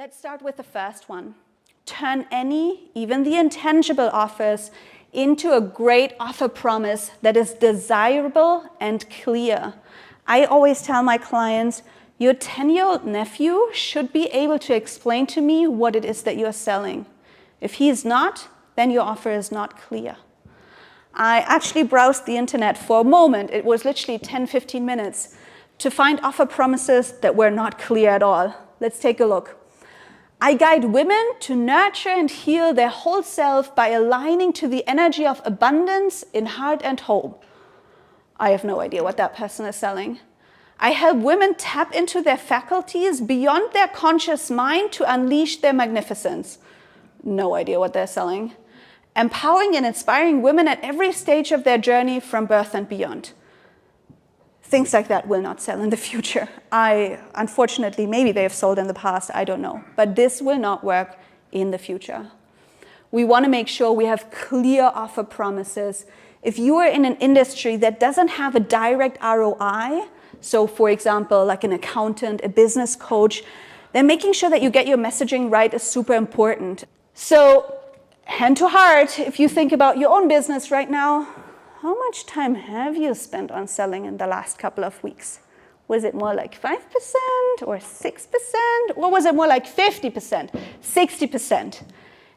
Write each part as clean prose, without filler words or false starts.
Let's start with the first one. Turn any, even the intangible offers, into a great offer promise that is desirable and clear. I always tell my clients, your 10-year-old nephew should be able to explain to me what it is that you're selling. If he is not, then your offer is not clear. I actually browsed the internet for a moment. It was literally 10-15 minutes to find offer promises that were not clear at all. Let's take a look. I guide women to nurture and heal their whole self by aligning to the energy of abundance in heart and home. I have no idea what that person is selling. I help women tap into their faculties beyond their conscious mind to unleash their magnificence. No idea what they're selling. Empowering and inspiring women at every stage of their journey from birth and beyond. Things like that will not sell in the future. Unfortunately, maybe they have sold in the past, I don't know. But this will not work in the future. We want to make sure we have clear offer promises. If you are in an industry that doesn't have a direct ROI, so for example, like an accountant, a business coach, then making sure that you get your messaging right is super important. So hand to heart, if you think about your own business right now, how much time have you spent on selling in the last couple of weeks? Was it more like 5% or 6%? Or was it more like 50%, 60%?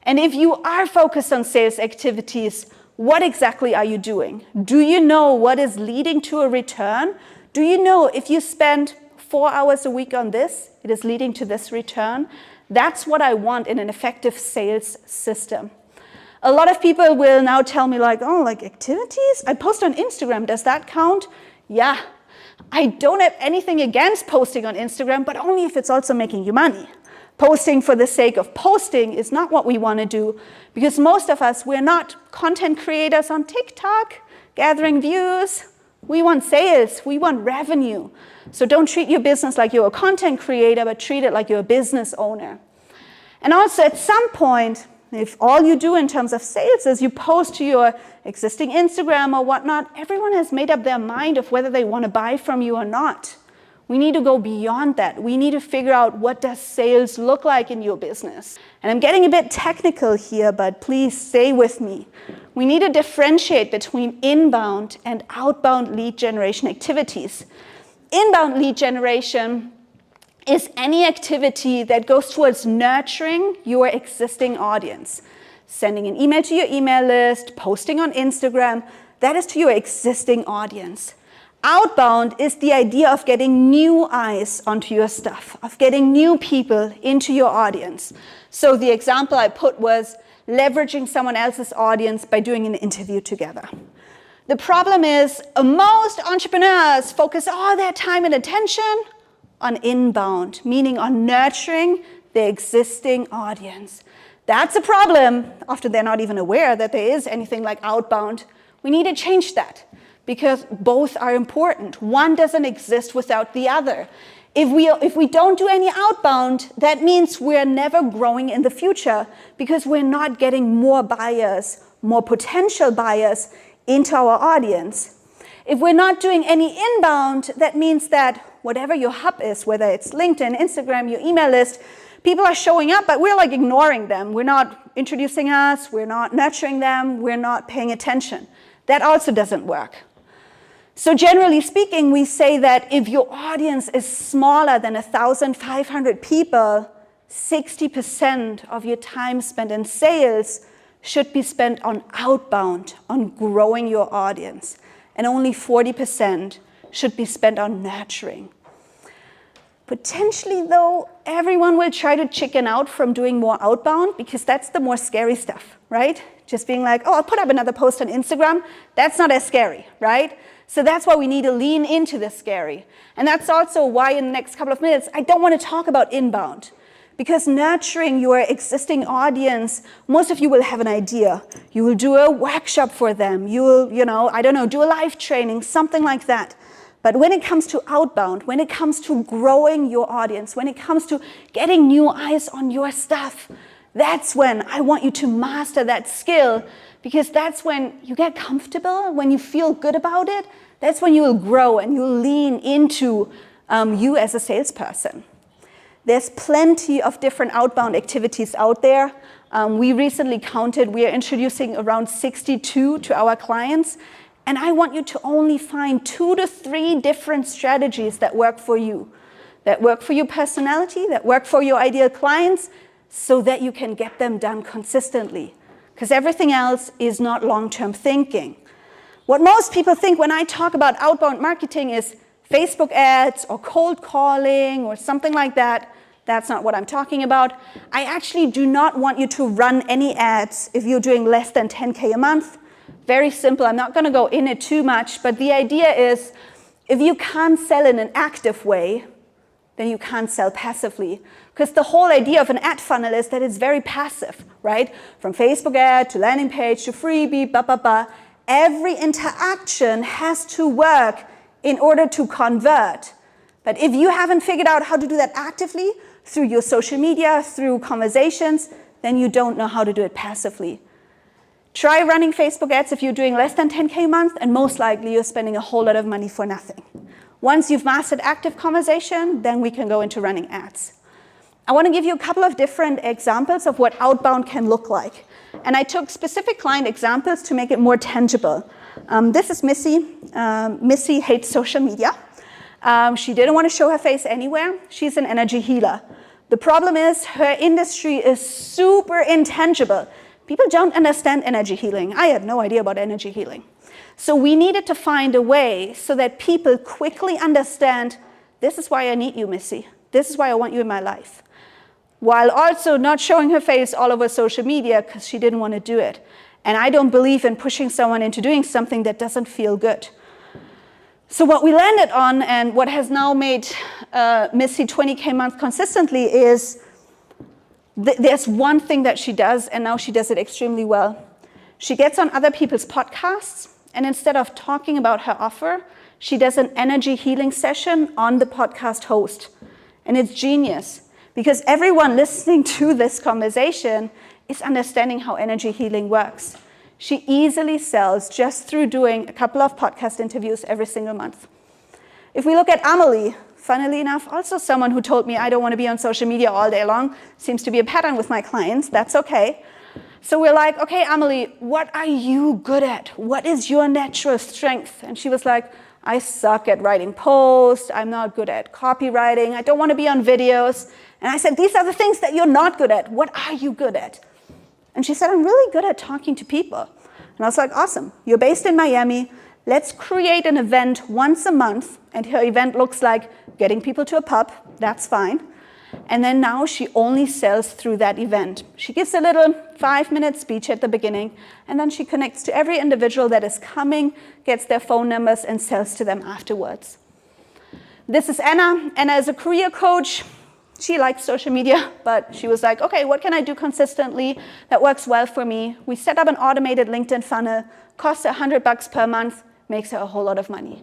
And if you are focused on sales activities, what exactly are you doing? Do you know what is leading to a return? Do you know if you spend 4 hours a week on this, it is leading to this return? That's what I want in an effective sales system. A lot of people will now tell me like, oh, like activities? I post on Instagram, does that count? Yeah, I don't have anything against posting on Instagram, but only if it's also making you money. Posting for the sake of posting is not what we want to do, because most of us, we're not content creators on TikTok, gathering views. We want sales, we want revenue. So don't treat your business like you're a content creator, but treat it like you're a business owner. And also at some point, if all you do in terms of sales is you post to your existing Instagram or whatnot, everyone has made up their mind of whether they want to buy from you or not. We need to go beyond that. We need to figure out what does sales look like in your business. And I'm getting a bit technical here, but please stay with me. We need to differentiate between inbound and outbound lead generation activities. Inbound lead generation is any activity that goes towards nurturing your existing audience. Sending an email to your email list, posting on Instagram, that is to your existing audience. Outbound is the idea of getting new eyes onto your stuff, of getting new people into your audience. So the example I put was leveraging someone else's audience by doing an interview together. The problem is most entrepreneurs focus all their time and attention on inbound, meaning on nurturing the existing audience. That's a problem. Often they're not even aware that there is anything like outbound. We need to change that because both are important. One doesn't exist without the other. If we don't do any outbound, that means we're never growing in the future because we're not getting more buyers, more potential buyers into our audience. If we're not doing any inbound, that means that whatever your hub is, whether it's LinkedIn, Instagram, your email list, people are showing up, but we're like ignoring them. We're not introducing us, we're not nurturing them, we're not paying attention. That also doesn't work. So generally speaking, we say that if your audience is smaller than 1,500 people, 60% of your time spent in sales should be spent on outbound, on growing your audience. And only 40% should be spent on nurturing. Potentially though, everyone will try to chicken out from doing more outbound because that's the more scary stuff, right? Just being like, oh, I'll put up another post on Instagram. That's not as scary, right? So that's why we need to lean into the scary. And that's also why in the next couple of minutes, I don't want to talk about inbound. Because nurturing your existing audience, most of you will have an idea. You will do a workshop for them. You will, do a live training, something like that. But when it comes to outbound, when it comes to growing your audience, when it comes to getting new eyes on your stuff, that's when I want you to master that skill, because that's when you get comfortable, when you feel good about it, that's when you will grow and you'll lean into you as a salesperson. There's plenty of different outbound activities out there. We recently counted, we are introducing around 62 to our clients. And I want you to only find 2 to 3 different strategies that work for you, that work for your personality, that work for your ideal clients, so that you can get them done consistently. Because everything else is not long-term thinking. What most people think when I talk about outbound marketing is Facebook ads or cold calling or something like that. That's not what I'm talking about. I actually do not want you to run any ads if you're doing less than 10K a month. Very simple. I'm not going to go in it too much, but the idea is if you can't sell in an active way, then you can't sell passively. Because the whole idea of an ad funnel is that it's very passive, right? From Facebook ad to landing page to freebie, blah, blah, blah. Every interaction has to work in order to convert. But if you haven't figured out how to do that actively through your social media, through conversations, then you don't know how to do it passively. Try running Facebook ads if you're doing less than 10K a month, and most likely you're spending a whole lot of money for nothing. Once you've mastered active conversation, then we can go into running ads. I want to give you a couple of different examples of what outbound can look like. And I took specific client examples to make it more tangible. This is Missy. Missy hates social media. She didn't want to show her face anywhere. She's an energy healer. The problem is her industry is super intangible. People don't understand energy healing. I had no idea about energy healing. So we needed to find a way so that people quickly understand, this is why I need you, Missy. This is why I want you in my life. While also not showing her face all over social media because she didn't want to do it. And I don't believe in pushing someone into doing something that doesn't feel good. So what we landed on, and what has now made Missy 20K a month consistently, is there's one thing that she does, and now she does it extremely well. She gets on other people's podcasts, and instead of talking about her offer, she does an energy healing session on the podcast host. And it's genius, because everyone listening to this conversation is understanding how energy healing works. She easily sells just through doing a couple of podcast interviews every single month. If we look at Amelie, funnily enough, also someone who told me I don't want to be on social media all day long, seems to be a pattern with my clients, that's okay. So we're like, okay, Amelie, what are you good at? What is your natural strength? And she was like, I suck at writing posts, I'm not good at copywriting, I don't want to be on videos. And I said, these are the things that you're not good at. What are you good at? And she said, I'm really good at talking to people. And I was like, awesome, you're based in Miami. Let's create an event once a month. And her event looks like getting people to a pub. That's fine. And then now she only sells through that event. She gives a little 5-minute speech at the beginning. And then she connects to every individual that is coming, gets their phone numbers, and sells to them afterwards. This is Anna. Anna is a career coach. She likes social media, but she was like, okay, what can I do consistently that works well for me? We set up an automated LinkedIn funnel, costs $100 per month, makes her a whole lot of money.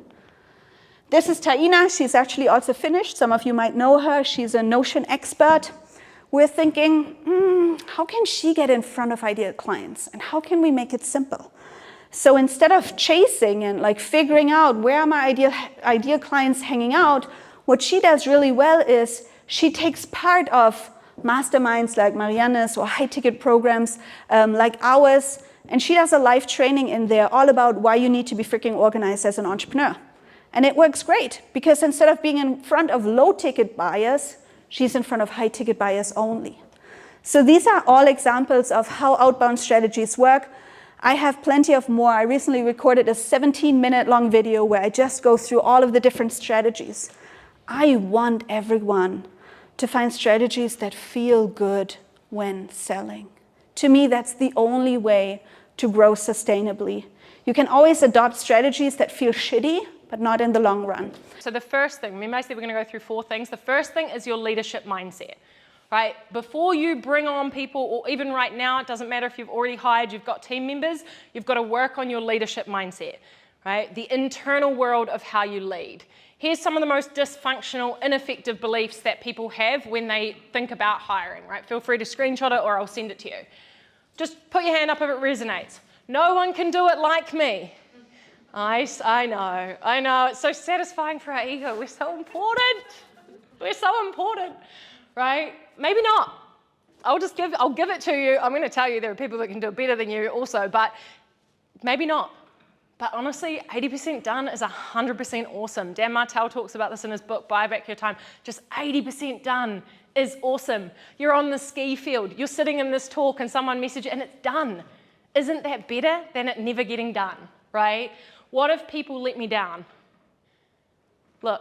This is Taina. She's actually also Finnish. Some of you might know her. She's a Notion expert. We're thinking, how can she get in front of ideal clients? And how can we make it simple? So instead of chasing and like figuring out where are my ideal clients hanging out, what she does really well is she takes part of masterminds like Marianne's or high-ticket programs like ours, and she does a live training in there all about why you need to be freaking organized as an entrepreneur. And it works great, because instead of being in front of low-ticket buyers, she's in front of high-ticket buyers only. So these are all examples of how outbound strategies work. I have plenty of more. I recently recorded a 17-minute long video where I just go through all of the different strategies. I want everyone to find strategies that feel good when selling. To me, that's the only way to grow sustainably. You can always adopt strategies that feel shitty, but not in the long run. So the first thing, remember I said we're going to go through 4 things. The first thing is your leadership mindset, right? Before you bring on people, or even right now, it doesn't matter if you've already hired, you've got team members, you've got to work on your leadership mindset, right? The internal world of how you lead. Here's some of the most dysfunctional, ineffective beliefs that people have when they think about hiring, right? Feel free to screenshot it or I'll send it to you. Just put your hand up if it resonates. No one can do it like me. I know. It's so satisfying for our ego. We're so important. right? Maybe not. I'll give it to you. I'm going to tell you there are people that can do it better than you also, but maybe not. But honestly, 80% done is 100% awesome. Dan Martell talks about this in his book, Buy Back Your Time. Just 80% done is awesome. You're on the ski field. You're sitting in this talk and someone messages you and it's done. Isn't that better than it never getting done, right? What if people let me down? Look,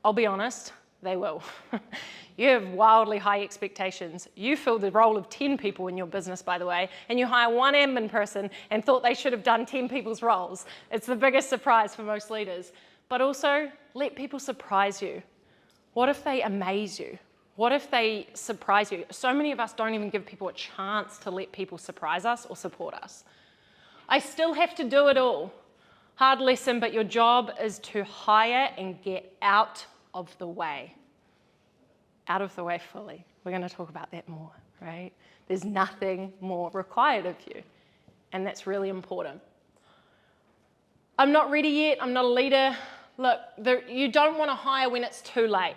I'll be honest, they will. You have wildly high expectations. You fill the role of 10 people in your business, by the way, and you hire one admin person and thought they should have done 10 people's roles. It's the biggest surprise for most leaders. But also, let people surprise you. What if they amaze you? What if they surprise you? So many of us don't even give people a chance to let people surprise us or support us. I still have to do it all. Hard lesson, but your job is to hire and get out of the way. Out of the way fully. We're going to talk about that more, right? There's nothing more required of you. And that's really important. I'm not ready yet. I'm not a leader. Look, you don't want to hire when it's too late,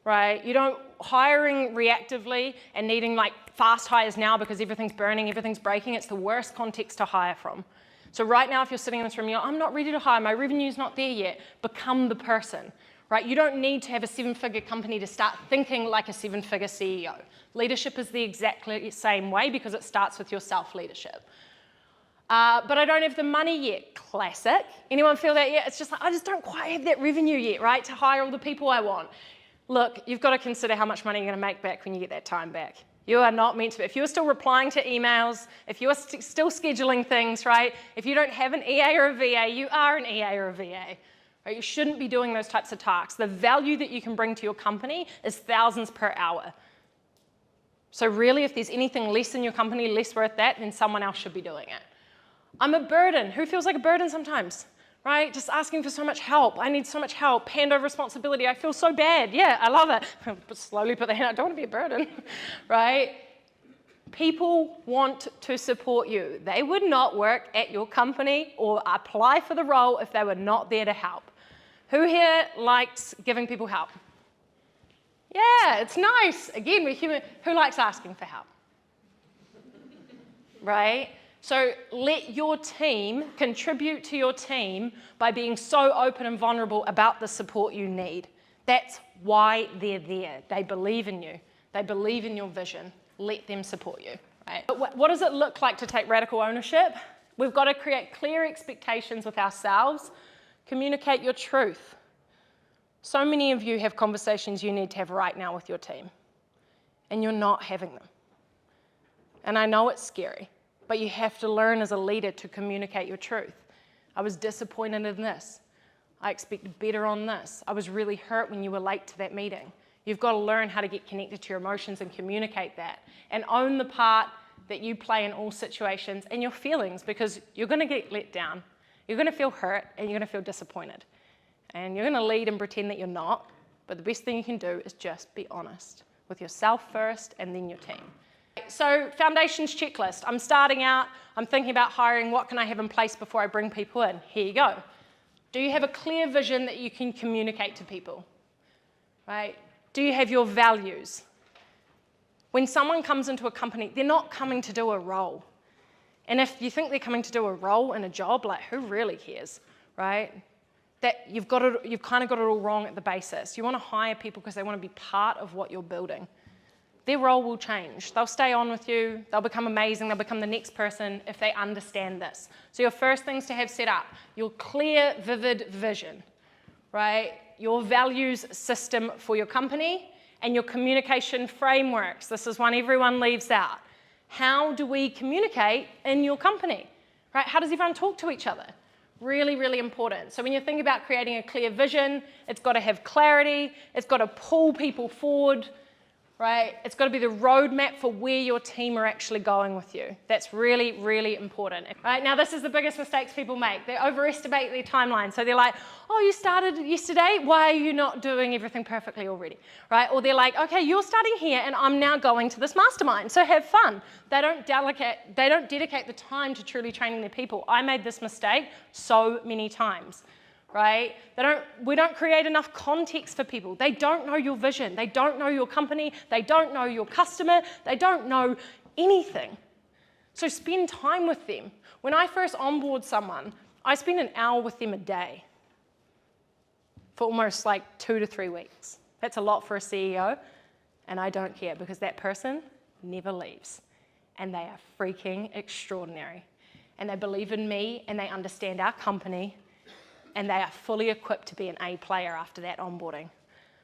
right? You don't hiring reactively and needing like fast hires now because everything's burning, everything's breaking. It's the worst context to hire from. So right now, if you're sitting in this room, you're, I'm not ready to hire. My revenue's not there yet. Become the person. Right? You don't need to have a 7-figure company to start thinking like a 7-figure CEO. Leadership is the exactly same way because it starts with your self-leadership. But I don't have the money yet. Classic. Anyone feel that yet? It's just like, I just don't quite have that revenue yet, right? To hire all the people I want. Look, you've got to consider how much money you're going to make back when you get that time back. You are not meant to be. If you're still replying to emails, if you're still scheduling things, right? If you don't have an EA or a VA, you are an EA or a VA. Right? You shouldn't be doing those types of tasks. The value that you can bring to your company is thousands per hour. So really, if there's anything less in your company, less worth that, then someone else should be doing it. I'm a burden. Who feels like a burden sometimes? Right? Just asking for so much help. I need so much help. Hand over responsibility. I feel so bad. Yeah, I love it. But slowly put the hand out. I don't want to be a burden. Right? People want to support you. They would not work at your company or apply for the role if they were not there to help. Who here likes giving people help? Yeah, it's nice. Again, we're human. Who likes asking for help? Right? So let your team contribute to your team by being so open and vulnerable about the support you need. That's why they're there. They believe in you. They believe in your vision. Let them support you. Right? But what does it look like to take radical ownership? We've got to create clear expectations with ourselves. Communicate your truth. So many of you have conversations you need to have right now with your team, and you're not having them. And I know it's scary, but you have to learn as a leader to communicate your truth. I was disappointed in this. I expected better on this. I was really hurt when you were late to that meeting. You've got to learn how to get connected to your emotions and communicate that, and own the part that you play in all situations and your feelings, because you're going to get let down. You're going to feel hurt and you're going to feel disappointed. And you're going to lead and pretend that you're not, but the best thing you can do is just be honest with yourself first and then your team. So foundations checklist. I'm starting out, I'm thinking about hiring, what can I have in place before I bring people in? Here you go. Do you have a clear vision that you can communicate to people? Right? Do you have your values? When someone comes into a company, they're not coming to do a role. And if you think they're coming to do a role in a job, like who really cares, right? That you've kind of got it all wrong at the basis. You want to hire people because they want to be part of what you're building. Their role will change. They'll stay on with you. They'll become amazing. They'll become the next person if they understand this. So your first things to have set up, your clear, vivid vision, right? Your values system for your company and your communication frameworks. This is one everyone leaves out. How do we communicate in your company, right? How does everyone talk to each other? Really, really important. So when you think about creating a clear vision, it's got to have clarity. It's got to pull people forward, right? It's got to be the roadmap for where your team are actually going with you. That's really, really important. Right? Now, this is the biggest mistakes people make. They overestimate their timeline. So they're like, oh, you started yesterday? Why are you not doing everything perfectly already? Right? Or they're like, okay, you're starting here and I'm now going to this mastermind. So have fun. They don't dedicate the time to truly training their people. I made this mistake so many times. right? We don't create enough context for people. They don't know your vision. They don't know your company. They don't know your customer. They don't know anything. So spend time with them. When I first onboard someone, I spend an hour with them a day for almost like 2 to 3 weeks. That's a lot for a CEO, and I don't care because that person never leaves. And they are freaking extraordinary. And they believe in me, and they understand our company, and they are fully equipped to be an A player after that onboarding.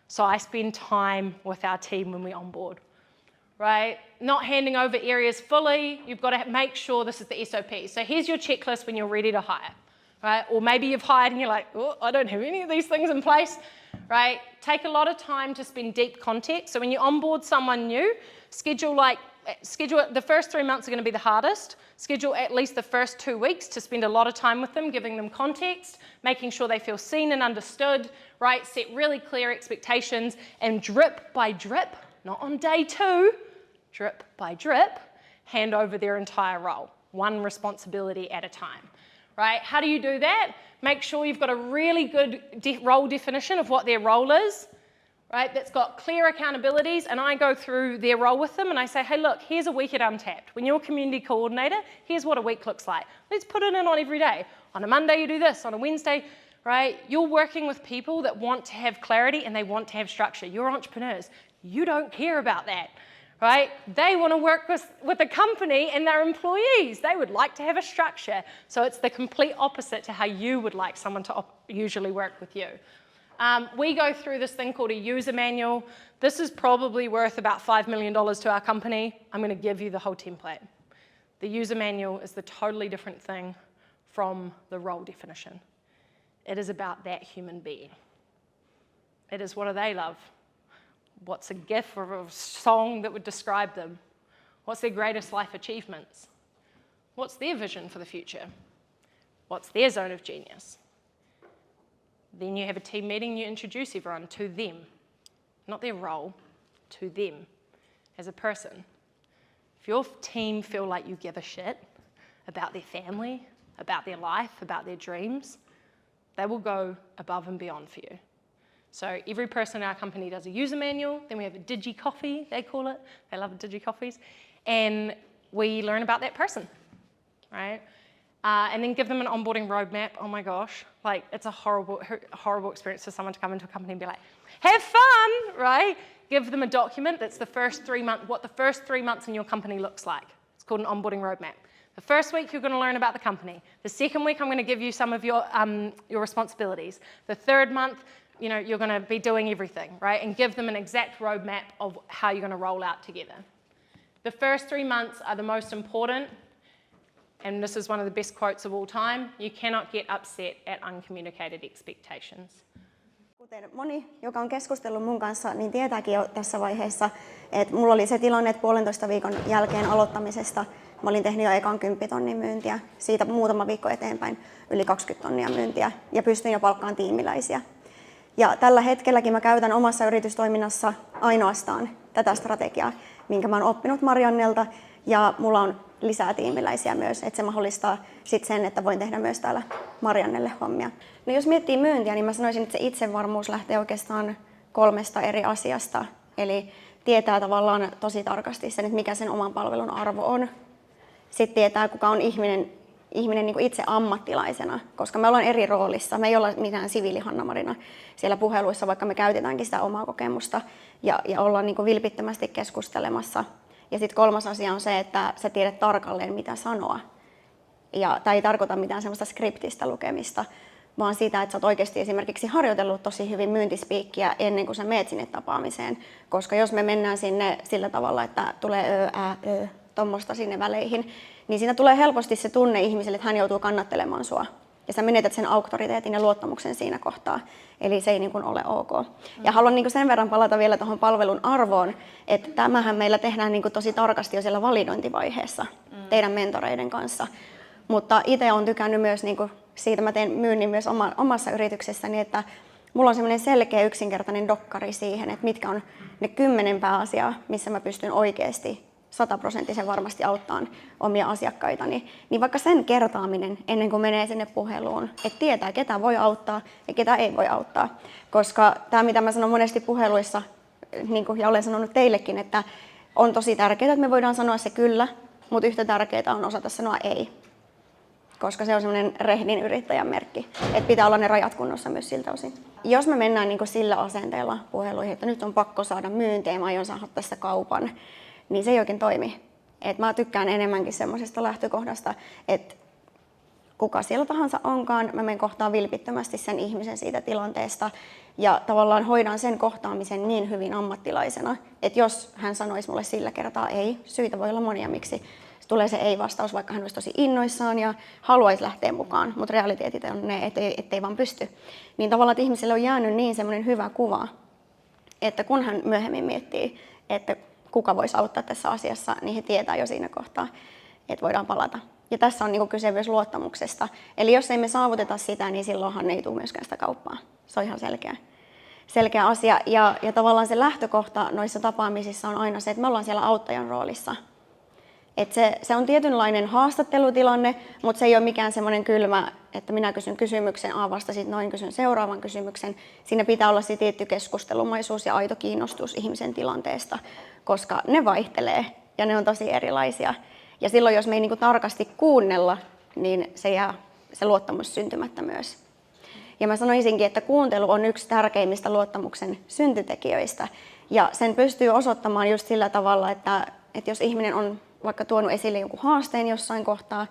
So I spend time with our team when we onboard, right? Not handing over areas fully. You've got to make sure this is the SOP. So here's your checklist when you're ready to hire, right? Or maybe you've hired and you're like, oh, I don't have any of these things in place, right? Take a lot of time to spend deep context. So when you onboard someone new, schedule the first 3 months are going to be the hardest. Schedule at least the first 2 weeks to spend a lot of time with them, giving them context, making sure they feel seen and understood, right? Set really clear expectations, and drip by drip, not on day 2, drip by drip, hand over their entire role, one responsibility at a time, right? How do you do that? Make sure you've got a really good role definition of what their role is, right? That's got clear accountabilities, and I go through their role with them and I say, hey, look, here's a week at Untapped. When you're a community coordinator, here's what a week looks like. Let's put it in on every day. On a Monday, you do this. On a Wednesday, right? You're working with people that want to have clarity and they want to have structure. You're entrepreneurs. You don't care about that, right? They want to work with a company and their employees. They would like to have a structure. So it's the complete opposite to how you would like someone to usually work with you. We go through this thing called a user manual. This is probably worth about $5 million to our company. I'm going to give you the whole template. The user manual is the totally different thing from the role definition. It is about that human being. It is, what do they love? What's a GIF or a song that would describe them? What's their greatest life achievements? What's their vision for the future? What's their zone of genius? Then you have a team meeting, you introduce everyone to them, not their role, to them as a person. If your team feel like you give a shit about their family, about their life, about their dreams, they will go above and beyond for you. So every person in our company does a user manual, then we have a digi coffee, they call it. They love digi coffees. And we learn about that person, right? And then give them an onboarding roadmap. Oh my gosh, like it's a horrible experience for someone to come into a company and be like, have fun, right? Give them a document that's the first 3 months, what the first 3 months in your company looks like. It's called an onboarding roadmap. The first week, you're going to learn about the company. The second week, I'm going to give you some of your responsibilities. The third month, you're going to be doing everything, right? And give them an exact roadmap of how you're going to roll out together. The first 3 months are the most important, and this is one of the best quotes of all time. You cannot get upset at uncommunicated expectations. Kuten moni, joka on keskustellut mun kanssa, niin tietääkin jo tässä vaiheessa, että mulla oli se tilanne, että 1,5 viikon jälkeen aloittamisesta mä olin tehnyt jo ekan 10 000 myyntiä, siitä muutama viikko eteenpäin yli 20 000 myyntiä ja pystyn jo palkkaamaan tiimiläisiä. Ja tällä hetkelläkin mä käytän omassa yritystoiminnassa ainoastaan tätä strategiaa, minkä mä oon oppinut Mariannelta, ja mulla on lisää tiimiläisiä myös, että se mahdollistaa sit sen, että voin tehdä myös täällä Mariannelle hommia. No jos miettii myyntiä, niin mä sanoisin, että se itsevarmuus lähtee oikeastaan 3 eri asiasta. Eli tietää tavallaan tosi tarkasti sen, että mikä sen oman palvelun arvo on. Sitten tietää, kuka on ihminen niin kuin itse ammattilaisena, koska me ollaan eri roolissa. Me ei olla mitään siviilihannamarina siellä puheluissa, vaikka me käytetäänkin sitä omaa kokemusta ja ollaan niin kuin vilpittömästi keskustelemassa. Ja sitten 3. asia on se, että sä tiedät tarkalleen, mitä sanoa. Ja tämä ei tarkoita mitään semmoista skriptistä lukemista, vaan sitä, että sä oot oikeasti esimerkiksi harjoitellut tosi hyvin myyntispiikkiä ennen kuin sä meet sinne tapaamiseen. Koska jos me mennään sinne sillä tavalla, että tulee tommoista sinne väleihin, niin siinä tulee helposti se tunne ihmiselle, että hän joutuu kannattelemaan sua. Ja sä menetät sen auktoriteetin ja luottamuksen siinä kohtaa. Eli se ei niin kuin ole ok. Ja haluan niin kuin sen verran palata vielä tuohon palvelun arvoon, että tämähän meillä tehdään niin kuin tosi tarkasti jo siellä validointivaiheessa teidän mentoreiden kanssa. Mutta itse olen tykännyt myös, niin kuin siitä mä teen myynnin myös omassa yrityksessäni, että mulla on semmoinen selkeä yksinkertainen dokkari siihen, että mitkä on ne 10 pääasiaa, missä mä pystyn oikeasti 100% varmasti auttaa omia asiakkaitani, niin vaikka sen kertaaminen ennen kuin menee sinne puheluun, että tietää ketä voi auttaa ja ketä ei voi auttaa. Koska tämä mitä mä sanon monesti puheluissa, niin kuin, ja olen sanonut teillekin, että on tosi tärkeää, että me voidaan sanoa se kyllä, mutta yhtä tärkeää on osata sanoa ei. Koska se on semmoinen rehdin yrittäjän merkki, että pitää olla ne rajat kunnossa myös siltä osin. Jos me mennään niin kuin sillä asenteella puheluihin, että nyt on pakko saada myyntiä ja mä aion saada tästä kaupan, niin se ei oikein toimi. Et mä tykkään enemmänkin semmoisesta lähtökohdasta, että kuka siellä tahansa onkaan, mä menen kohtaan vilpittömästi sen ihmisen siitä tilanteesta ja tavallaan hoidan sen kohtaamisen niin hyvin ammattilaisena, että jos hän sanoisi mulle sillä kertaa ei, syitä voi olla monia miksi tulee se ei-vastaus, vaikka hän olisi tosi innoissaan ja haluaisi lähteä mukaan, mutta realiteetit on ne, ettei vaan pysty. Niin tavallaan, että ihmiselle on jäänyt niin semmoinen hyvä kuva, että kun hän myöhemmin miettii, että kuka voisi auttaa tässä asiassa, niin he tietää jo siinä kohtaa, että voidaan palata. Ja tässä on kyse myös luottamuksesta. Eli jos ei me saavuteta sitä, niin silloinhan ei tule myöskään sitä kauppaa. Se on ihan selkeä asia. Ja tavallaan se lähtökohta noissa tapaamisissa on aina se, että me ollaan siellä auttajan roolissa. Et se on tietynlainen haastattelutilanne, mutta se ei ole mikään semmoinen kylmä, että minä kysyn kysymyksen, vastasit noin, kysyn seuraavan kysymyksen. Siinä pitää olla se tietty keskustelumaisuus ja aito kiinnostus ihmisen tilanteesta, koska ne vaihtelee ja ne on tosi erilaisia. Ja silloin, jos me ei tarkasti kuunnella, niin se jää se luottamus syntymättä myös. Ja mä sanoisinkin, että kuuntelu on yksi tärkeimmistä luottamuksen syntytekijöistä. Ja sen pystyy osoittamaan just sillä tavalla, että jos ihminen on vaikka tuonut esille jonkun haasteen jossain kohtaa,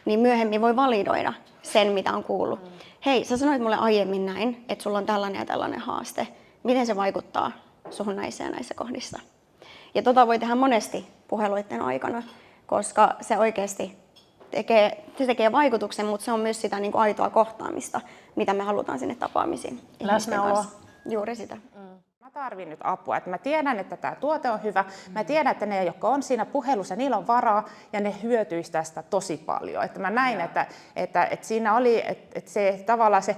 niin myöhemmin voi validoida sen, mitä on kuullut. Hei, sä sanoit mulle aiemmin näin, että sulla on tällainen ja tällainen haaste. Miten se vaikuttaa suhun näissä ja näissä kohdissa? Ja voi tehdä monesti puheluiden aikana, koska se oikeasti tekee vaikutuksen, mutta se on myös sitä aitoa kohtaamista, mitä me halutaan sinne tapaamisiin. Läsnäoloa. Juuri sitä. Mä tarvin nyt apua, että mä tiedän, että tämä tuote on hyvä. Mä tiedän, että ne, jotka on siinä puhelussa, niillä on varaa ja ne hyötyisi tästä tosi paljon. Että mä näin, että siinä oli, että se tavallaan se,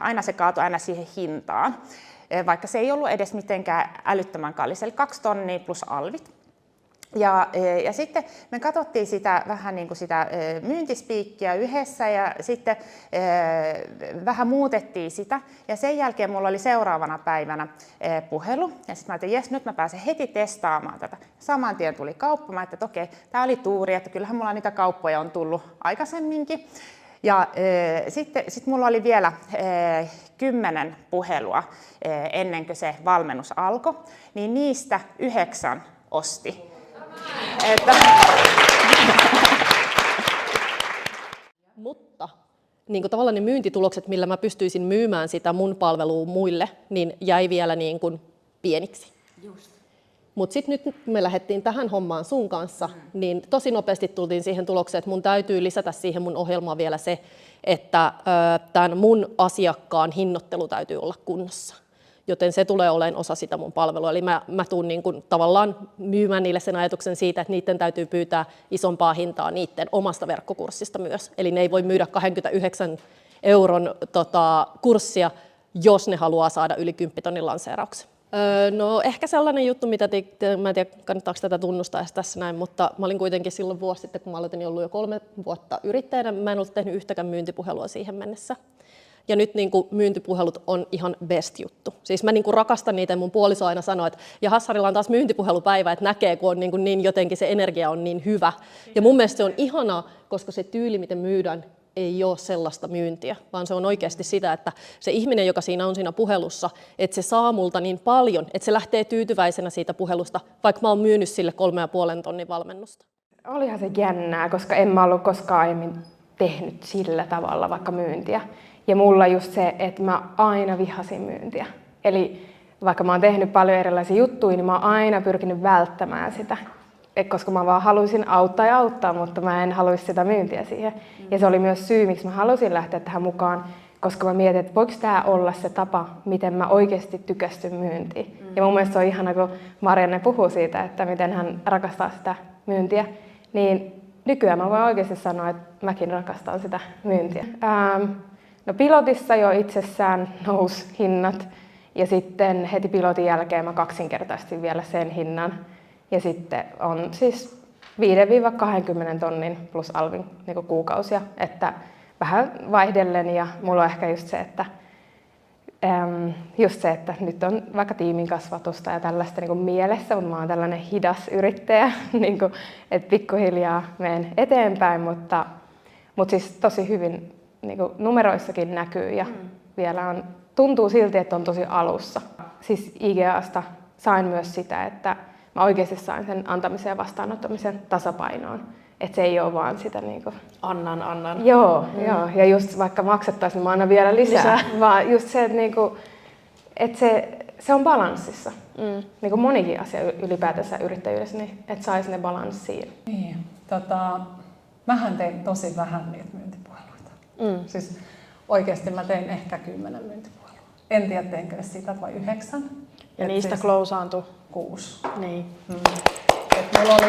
aina se kaatui aina siihen hintaan. Vaikka se ei ollut edes mitenkään älyttömän kallis, eli 2 tonnia plus alvit. Ja sitten me katsottiin sitä vähän niin kuin sitä myyntispiikkiä yhdessä ja sitten vähän muutettiin sitä. Ja sen jälkeen mulla oli seuraavana päivänä puhelu. Ja sitten mä ajattelin, jes, nyt mä pääsen heti testaamaan tätä. Saman tien tuli kauppa. Mä ajattelin, että okei, tää oli tuuri, että kyllähän mulla niitä kauppoja on tullut aikaisemminkin. Ja sitten mulla oli vielä 10 puhelua ennen kuin se valmennus alkoi, niin niistä 9 osti. Mutta niin kuin tavallaan ne myyntitulokset, millä mä pystyisin myymään sitä mun palvelua muille, niin jäi vielä niin kuin pieniksi. Mutta sitten nyt me lähdettiin tähän hommaan sun kanssa, niin tosi nopeasti tultiin siihen tulokseen, että mun täytyy lisätä siihen mun ohjelmaan vielä se, että tämän mun asiakkaan hinnoittelu täytyy olla kunnossa. Joten se tulee olemaan osa sitä mun palvelua. Eli mä tuun niin kuin tavallaan myymään niille sen ajatuksen siitä, että niiden täytyy pyytää isompaa hintaa niiden omasta verkkokurssista myös. Eli ne ei voi myydä 29 euron kurssia, jos ne haluaa saada yli 10 tonnin lanseerauksen. No ehkä sellainen juttu, mitä mä en tiedä, kannattaako tätä tunnustaa tässä näin, mutta mä olin kuitenkin silloin vuosi sitten, kun mä aloitin ollut jo 3 vuotta yrittäjänä, mä en ollut tehnyt yhtäkään myyntipuhelua siihen mennessä. Ja nyt niin kuin myyntipuhelut on ihan best juttu. Siis mä niin kuin rakastan niitä ja mun puoliso aina sanoo, että ja Hassarilla on taas myyntipuhelupäivä, että näkee, kun on niin jotenkin se energia on niin hyvä. Ja mun mielestä se on ihanaa, koska se tyyli, miten myydään, ei ole sellaista myyntiä, vaan se on oikeasti sitä, että se ihminen, joka siinä on siinä puhelussa, että se saa multa niin paljon, että se lähtee tyytyväisenä siitä puhelusta, vaikka mä oon myynyt sille 3,5 tonnin valmennusta. Olihan se jännää, koska en mä ollut koskaan aiemmin tehnyt sillä tavalla vaikka myyntiä. Ja mulla just se, että mä aina vihasin myyntiä. Eli vaikka mä oon tehnyt paljon erilaisia juttuja, niin mä oon aina pyrkinyt välttämään sitä. Koska mä vaan haluaisin auttaa, mutta mä en haluaisi sitä myyntiä siihen. Ja se oli myös syy, miksi mä halusin lähteä tähän mukaan, koska mä mietin, että voiko tää olla se tapa, miten mä oikeasti tykästyn myyntiin. Ja mun mielestä se on ihana, kun Marianne puhuu siitä, että miten hän rakastaa sitä myyntiä. Niin nykyään mä voin oikeasti sanoa, että mäkin rakastan sitä myyntiä. No pilotissa jo itsessään nousi hinnat ja sitten heti pilotin jälkeen mä kaksinkertaistin vielä sen hinnan. Ja sitten on siis 5-20 tonnin plus alvin niin kuukausia, että vähän vaihdellen ja mulla on ehkä just se, että nyt on vaikka tiimin kasvatusta ja tällaista niin kuin mielessä, mutta mä oon tällainen hidas yrittäjä, niin kuin, että pikkuhiljaa menen eteenpäin, mutta siis tosi hyvin niin kuin numeroissakin näkyy ja vielä tuntuu silti, että on tosi alussa. Siis IGAsta sain myös sitä, että mä oikeasti sain sen antamisen ja vastaanottamisen tasapainoon. Että se ei ole vaan sitä niinku... Annan. Joo. Ja just vaikka maksettaisiin, niin mä annan vielä lisää. Vaan just se, että se on balanssissa. Niin kuin monikin asia ylipäätänsä yrittäjyydessä, niin että saisi ne balanssiin. Niin. Mähän tein tosi vähän niitä myyntipuheluita. Siis oikeasti mä tein ehkä 10 myyntipuhelua. En tiedä, teinkö sitä vai 9. Ja niistä siis closeaantui 6. Niin. Et mulla oli